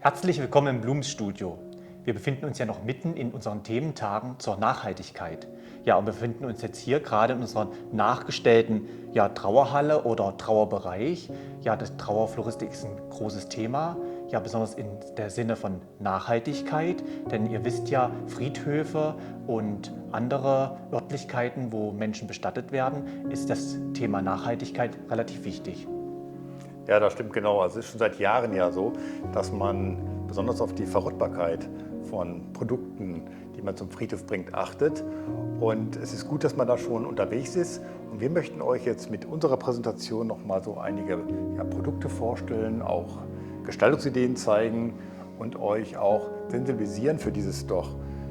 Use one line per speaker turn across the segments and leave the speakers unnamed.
Herzlich willkommen im Blumenstudio. Wir befinden uns ja noch mitten in unseren Thementagen zur Nachhaltigkeit. Ja, und wir befinden uns jetzt hier gerade in unserer nachgestellten Trauerhalle oder Trauerbereich. Ja, das Trauerfloristik ist ein großes Thema, ja, besonders in der Sinne von Nachhaltigkeit. Denn ihr wisst ja, Friedhöfe und andere Örtlichkeiten, wo Menschen bestattet werden, ist das Thema Nachhaltigkeit relativ wichtig.
Ja, das stimmt genau. Also es ist schon seit Jahren ja so, dass man besonders auf die Verrottbarkeit von Produkten, die man zum Friedhof bringt, achtet. Und es ist gut, dass man da schon unterwegs ist. Und wir möchten euch jetzt mit unserer Präsentation noch mal so einige Produkte vorstellen, auch Gestaltungsideen zeigen und euch auch sensibilisieren für dieses doch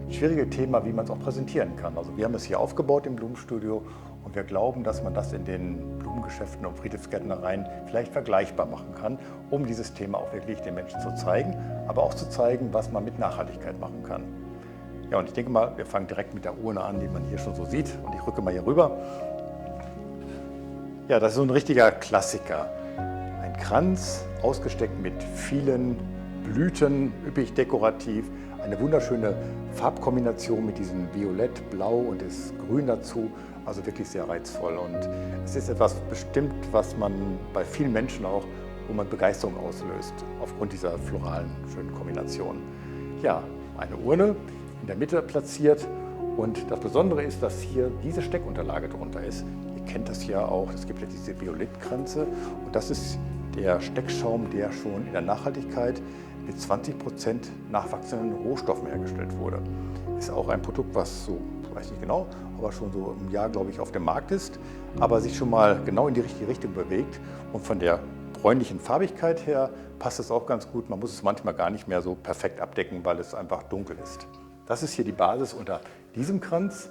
schwierige Thema, wie man es auch präsentieren kann. Also wir haben es hier aufgebaut im Blumenstudio und wir glauben, dass man das in den Blumengeschäften und Friedhofsgärtnereien vielleicht vergleichbar machen kann, um dieses Thema auch wirklich den Menschen zu zeigen, aber auch zu zeigen, was man mit Nachhaltigkeit machen kann. Ja, und ich denke mal, wir fangen direkt mit der Urne an, die man hier schon so sieht. Und ich rücke mal hier rüber. Ja, das ist so ein richtiger Klassiker. Ein Kranz, ausgesteckt mit vielen Blüten, üppig dekorativ. Eine wunderschöne Farbkombination mit diesem Violett, Blau und das Grün dazu. Also wirklich sehr reizvoll. Und es ist etwas bestimmt, was man bei vielen Menschen auch, wo man Begeisterung auslöst, aufgrund dieser floralen, schönen Kombination. Ja, eine Urne in der Mitte platziert. Und das Besondere ist, dass hier diese Steckunterlage drunter ist. Ihr kennt das ja auch, es gibt ja diese Violettkränze. Und das ist der Steckschaum, der schon in der Nachhaltigkeit mit 20% nachwachsenden Rohstoffen hergestellt wurde. Ist auch ein Produkt, was so, ich weiß nicht genau, aber schon so im Jahr, glaube ich, auf dem Markt ist, aber sich schon mal genau in die richtige Richtung bewegt. Und von der bräunlichen Farbigkeit her passt es auch ganz gut. Man muss es manchmal gar nicht mehr so perfekt abdecken, weil es einfach dunkel ist. Das ist hier die Basis unter diesem Kranz.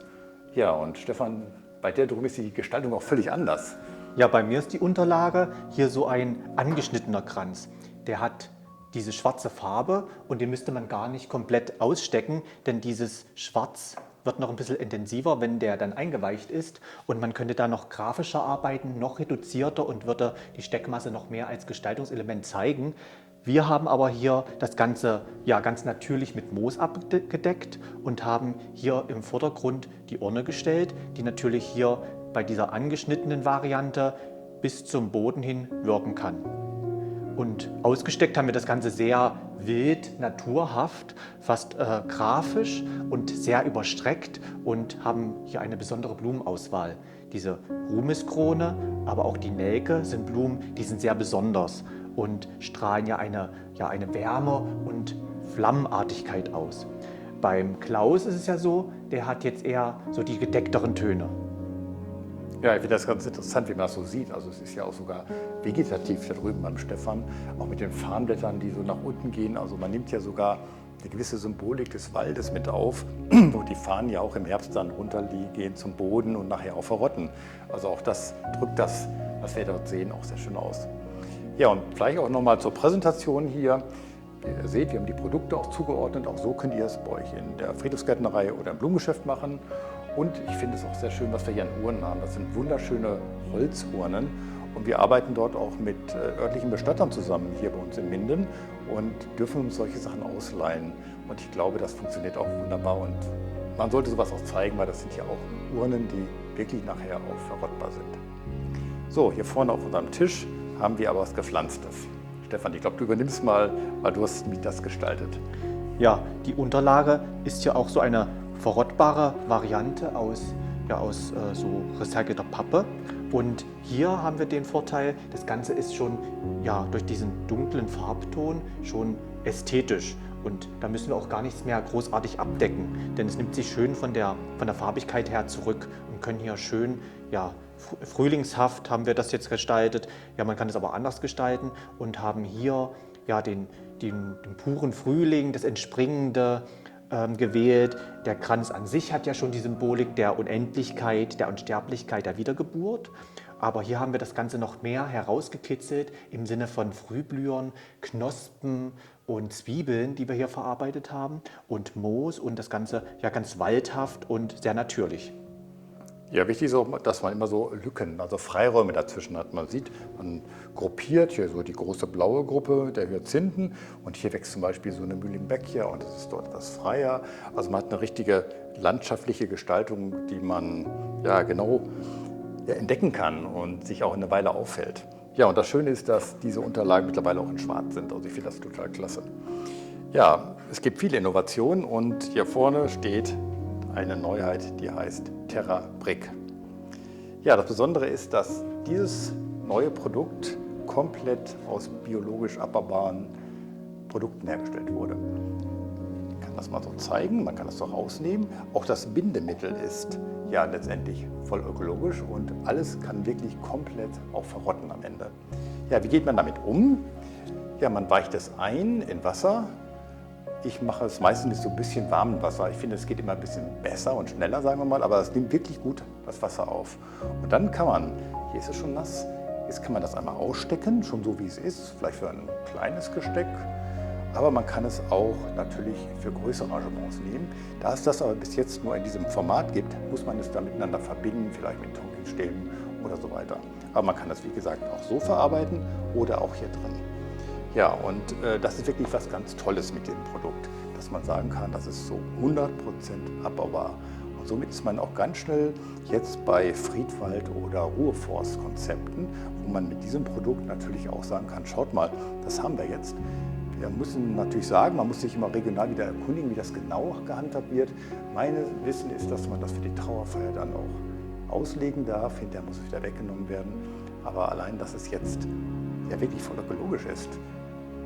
Ja, und Stefan, bei der drüben ist die Gestaltung auch völlig anders.
Ja, bei mir ist die Unterlage hier so ein angeschnittener Kranz. Der hat diese schwarze Farbe und den müsste man gar nicht komplett ausstecken, denn dieses Schwarz wird noch ein bisschen intensiver, wenn der dann eingeweicht ist, und man könnte da noch grafischer arbeiten, noch reduzierter, und würde die Steckmasse noch mehr als Gestaltungselement zeigen. Wir haben aber hier das Ganze ganz natürlich mit Moos abgedeckt und haben hier im Vordergrund die Urne gestellt, die natürlich hier bei dieser angeschnittenen Variante bis zum Boden hin wirken kann. Und ausgesteckt haben wir das Ganze sehr wild, naturhaft, fast grafisch und sehr überstreckt, und haben hier eine besondere Blumenauswahl. Diese Ruhmeskrone, aber auch die Nelke sind Blumen, die sind sehr besonders und strahlen ja eine Wärme und Flammenartigkeit aus. Beim Klaus ist es ja so, der hat jetzt eher so die gedeckteren Töne.
Ja, ich finde das ganz interessant, wie man das so sieht. Also es ist ja auch sogar vegetativ da drüben beim Stefan, auch mit den Farnblättern, die so nach unten gehen. Also man nimmt ja sogar eine gewisse Symbolik des Waldes mit auf, wo die Farnen ja auch im Herbst dann runtergehen zum Boden und nachher auch verrotten. Also auch das drückt das, was wir dort sehen, auch sehr schön aus. Ja, und vielleicht auch nochmal zur Präsentation hier. Ihr seht, wir haben die Produkte auch zugeordnet. Auch so könnt ihr es bei euch in der Friedhofsgärtnerei oder im Blumengeschäft machen. Und ich finde es auch sehr schön, was wir hier an Urnen haben. Das sind wunderschöne Holzurnen. Und wir arbeiten dort auch mit örtlichen Bestattern zusammen hier bei uns in Minden und dürfen uns solche Sachen ausleihen. Und ich glaube, das funktioniert auch wunderbar. Und man sollte sowas auch zeigen, weil das sind ja auch Urnen, die wirklich nachher auch verrottbar sind. So, hier vorne auf unserem Tisch haben wir aber was Gepflanztes. Stefan, ich glaube, du übernimmst mal, weil du hast das gestaltet.
Ja, die Unterlage ist ja auch so eine verrottbare Variante aus so recycelter Pappe. Und hier haben wir den Vorteil, das Ganze ist schon durch diesen dunklen Farbton schon ästhetisch. Und da müssen wir auch gar nichts mehr großartig abdecken, denn es nimmt sich schön von der Farbigkeit her zurück und können hier schön, frühlingshaft haben wir das jetzt gestaltet. Ja, man kann es aber anders gestalten und haben hier den puren Frühling, das Entspringende gewählt. Der Kranz an sich hat ja schon die Symbolik der Unendlichkeit, der Unsterblichkeit, der Wiedergeburt. Aber hier haben wir das Ganze noch mehr herausgekitzelt im Sinne von Frühblühern, Knospen und Zwiebeln, die wir hier verarbeitet haben, und Moos, und das Ganze ganz waldhaft und sehr natürlich.
Ja, wichtig ist auch, dass man immer so Lücken, also Freiräume dazwischen hat. Man sieht, man gruppiert hier so die große blaue Gruppe der Hyazinthen und hier wächst zum Beispiel so eine Mühlenbeckia und das ist dort etwas freier. Also man hat eine richtige landschaftliche Gestaltung, die man ja genau entdecken kann und sich auch eine Weile auffällt. Ja, und das Schöne ist, dass diese Unterlagen mittlerweile auch in Schwarz sind. Also ich finde das total klasse. Ja, es gibt viele Innovationen und hier vorne steht eine Neuheit, die heißt TerraBrick. Ja, das Besondere ist, dass dieses neue Produkt komplett aus biologisch abbaubaren Produkten hergestellt wurde. Ich kann das mal so zeigen, man kann das so rausnehmen. Auch das Bindemittel ist ja letztendlich voll ökologisch und alles kann wirklich komplett auch verrotten am Ende. Ja, wie geht man damit um? Ja, man weicht es ein in Wasser. Ich mache es meistens mit so ein bisschen warmem Wasser. Ich finde, es geht immer ein bisschen besser und schneller, sagen wir mal, aber es nimmt wirklich gut das Wasser auf. Und dann kann man, hier ist es schon nass, jetzt kann man das einmal ausstecken, schon so wie es ist, vielleicht für ein kleines Gesteck. Aber man kann es auch natürlich für größere Arrangements nehmen. Da es das aber bis jetzt nur in diesem Format gibt, muss man es dann miteinander verbinden, vielleicht mit Tonkinstäben oder so weiter. Aber man kann das, wie gesagt, auch so verarbeiten oder auch hier drin. Ja, und das ist wirklich was ganz Tolles mit dem Produkt, dass man sagen kann, das ist so 100% abbaubar. Und somit ist man auch ganz schnell jetzt bei Friedwald- oder Ruheforstkonzepten, wo man mit diesem Produkt natürlich auch sagen kann, schaut mal, das haben wir jetzt. Wir müssen natürlich sagen, man muss sich immer regional wieder erkundigen, wie das genau gehandhabt wird. Mein Wissen ist, dass man das für die Trauerfeier dann auch auslegen darf. Hinterher muss es wieder weggenommen werden. Aber allein, dass es jetzt ja wirklich voll ökologisch ist,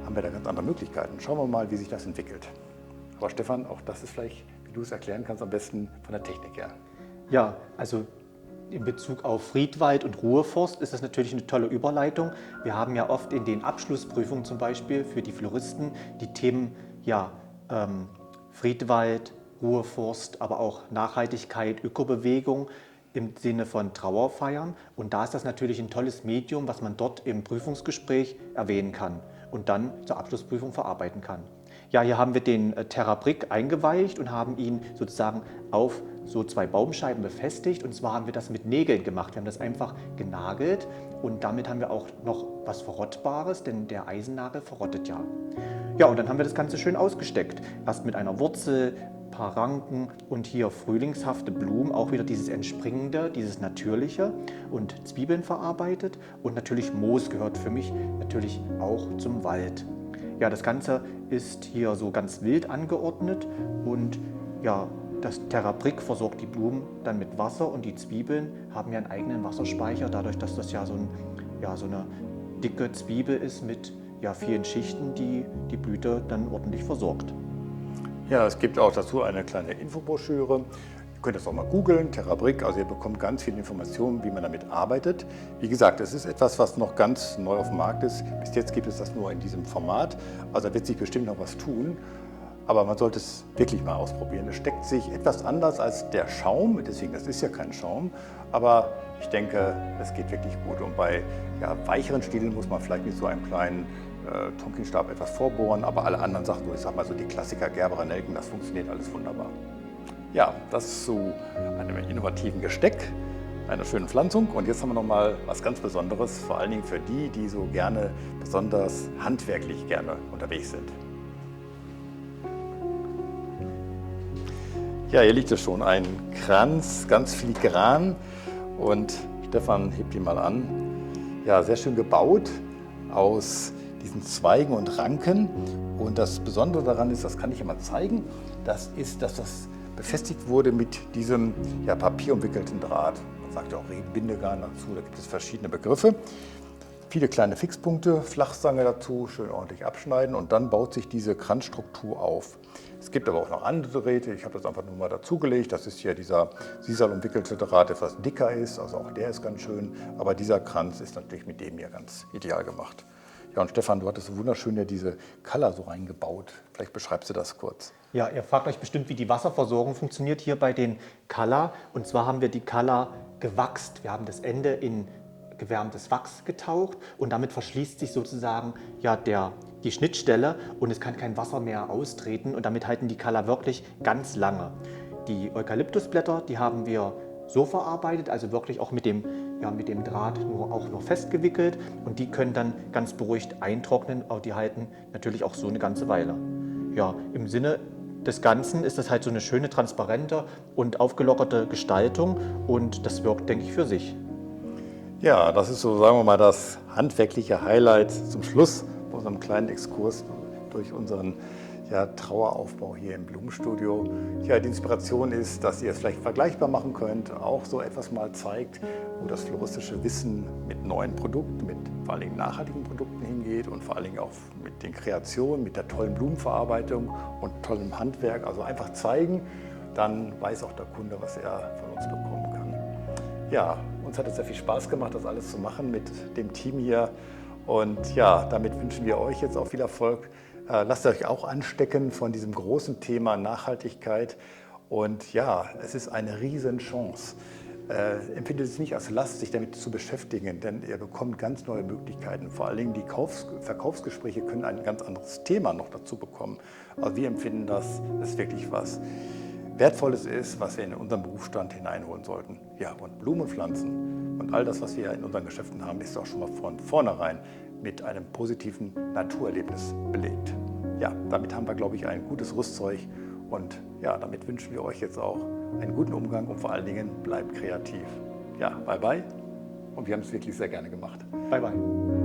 haben wir da ganz andere Möglichkeiten. Schauen wir mal, wie sich das entwickelt. Aber Stefan, auch das ist vielleicht, wie du es erklären kannst, am besten von der Technik her.
Ja, also in Bezug auf Friedwald und Ruheforst ist das natürlich eine tolle Überleitung. Wir haben ja oft in den Abschlussprüfungen zum Beispiel für die Floristen die Themen Friedwald, Ruheforst, aber auch Nachhaltigkeit, Ökobewegung im Sinne von Trauerfeiern. Und da ist das natürlich ein tolles Medium, was man dort im Prüfungsgespräch erwähnen kann und dann zur Abschlussprüfung verarbeiten kann. Ja, hier haben wir den TerraBrick eingeweicht und haben ihn sozusagen auf so 2 Baumscheiben befestigt. Und zwar haben wir das mit Nägeln gemacht. Wir haben das einfach genagelt und damit haben wir auch noch was Verrottbares, denn der Eisennagel verrottet ja. Ja, und dann haben wir das Ganze schön ausgesteckt. Erst mit einer Wurzel, paar Ranken und hier frühlingshafte Blumen, auch wieder dieses Entspringende, dieses Natürliche und Zwiebeln verarbeitet. Und natürlich Moos gehört für mich natürlich auch zum Wald. Ja, das Ganze ist hier so ganz wild angeordnet und ja, das TerraBrick versorgt die Blumen dann mit Wasser und die Zwiebeln haben ja einen eigenen Wasserspeicher, dadurch, dass das ja so eine dicke Zwiebel ist mit vielen Schichten, die die Blüte dann ordentlich versorgt.
Ja, es gibt auch dazu eine kleine Infobroschüre. Ihr könnt das auch mal googeln, TerraBrick, also ihr bekommt ganz viele Informationen, wie man damit arbeitet. Wie gesagt, es ist etwas, was noch ganz neu auf dem Markt ist. Bis jetzt gibt es das nur in diesem Format, also da wird sich bestimmt noch was tun. Aber man sollte es wirklich mal ausprobieren. Es steckt sich etwas anders als der Schaum, deswegen, das ist ja kein Schaum, aber ich denke, es geht wirklich gut. Und bei weicheren Stielen muss man vielleicht mit so einem kleinen Tonkinstab etwas vorbohren, aber alle anderen Sachen, so ich sag mal so die Klassiker Gerberer Nelken, das funktioniert alles wunderbar. Ja, das zu einem innovativen Gesteck, einer schönen Pflanzung. Und jetzt haben wir noch mal was ganz Besonderes, vor allen Dingen für die, die so gerne besonders handwerklich gerne unterwegs sind. Ja, hier liegt es schon, ein Kranz, ganz filigran und Stefan hebt ihn mal an. Ja, sehr schön gebaut aus diesen Zweigen und Ranken und das Besondere daran ist, das kann ich immer zeigen, das ist, dass das befestigt wurde mit diesem papierumwickelten Draht. Man sagt ja auch Regenbindegarn dazu, da gibt es verschiedene Begriffe. Viele kleine Fixpunkte, Flachstange dazu, schön ordentlich abschneiden und dann baut sich diese Kranzstruktur auf. Es gibt aber auch noch andere Drähte, ich habe das einfach nur mal dazugelegt. Das ist hier dieser Sisal umwickelte Draht, der etwas dicker ist, also auch der ist ganz schön. Aber dieser Kranz ist natürlich mit dem hier ganz ideal gemacht. Ja, und Stefan, du hattest so wunderschön ja diese Color so reingebaut. Vielleicht beschreibst du das kurz.
Ja, ihr fragt euch bestimmt, wie die Wasserversorgung funktioniert hier bei den Color. Und zwar haben wir die Color gewachst. Wir haben das Ende in gewärmtes Wachs getaucht und damit verschließt sich sozusagen die Schnittstelle und es kann kein Wasser mehr austreten und damit halten die Color wirklich ganz lange. Die Eukalyptusblätter, die haben wir so verarbeitet, also wirklich auch mit dem Draht nur auch noch festgewickelt und die können dann ganz beruhigt eintrocknen, aber die halten natürlich auch so eine ganze Weile. Ja, im Sinne des Ganzen ist das halt so eine schöne, transparente und aufgelockerte Gestaltung und das wirkt, denke ich, für sich.
Ja, das ist so, sagen wir mal, das handwerkliche Highlight zum Schluss bei unserem kleinen Exkurs durch unseren Traueraufbau hier im Blumenstudio. Ja, die Inspiration ist, dass ihr es vielleicht vergleichbar machen könnt, auch so etwas mal zeigt, wo das floristische Wissen mit neuen Produkten, mit vor allen Dingen nachhaltigen Produkten hingeht und vor allen Dingen auch mit den Kreationen, mit der tollen Blumenverarbeitung und tollem Handwerk. Also einfach zeigen, dann weiß auch der Kunde, was er von uns bekommen kann. Ja, uns hat es sehr viel Spaß gemacht, das alles zu machen mit dem Team hier. Und ja, damit wünschen wir euch jetzt auch viel Erfolg. Lasst euch auch anstecken von diesem großen Thema Nachhaltigkeit. Und ja, es ist eine Riesenchance. Empfindet es nicht als Last, sich damit zu beschäftigen, denn ihr bekommt ganz neue Möglichkeiten. Vor allen Dingen die Verkaufsgespräche können ein ganz anderes Thema noch dazu bekommen. Also wir empfinden, dass es wirklich was Wertvolles ist, was wir in unseren Berufsstand hineinholen sollten. Ja, und Blumenpflanzen und all das, was wir in unseren Geschäften haben, ist auch schon mal von vornherein mit einem positiven Naturerlebnis belegt. Ja, damit haben wir, glaube ich, ein gutes Rüstzeug und ja, damit wünschen wir euch jetzt auch einen guten Umgang und vor allen Dingen bleibt kreativ. Ja, bye bye und wir haben es wirklich sehr gerne gemacht.
Bye bye.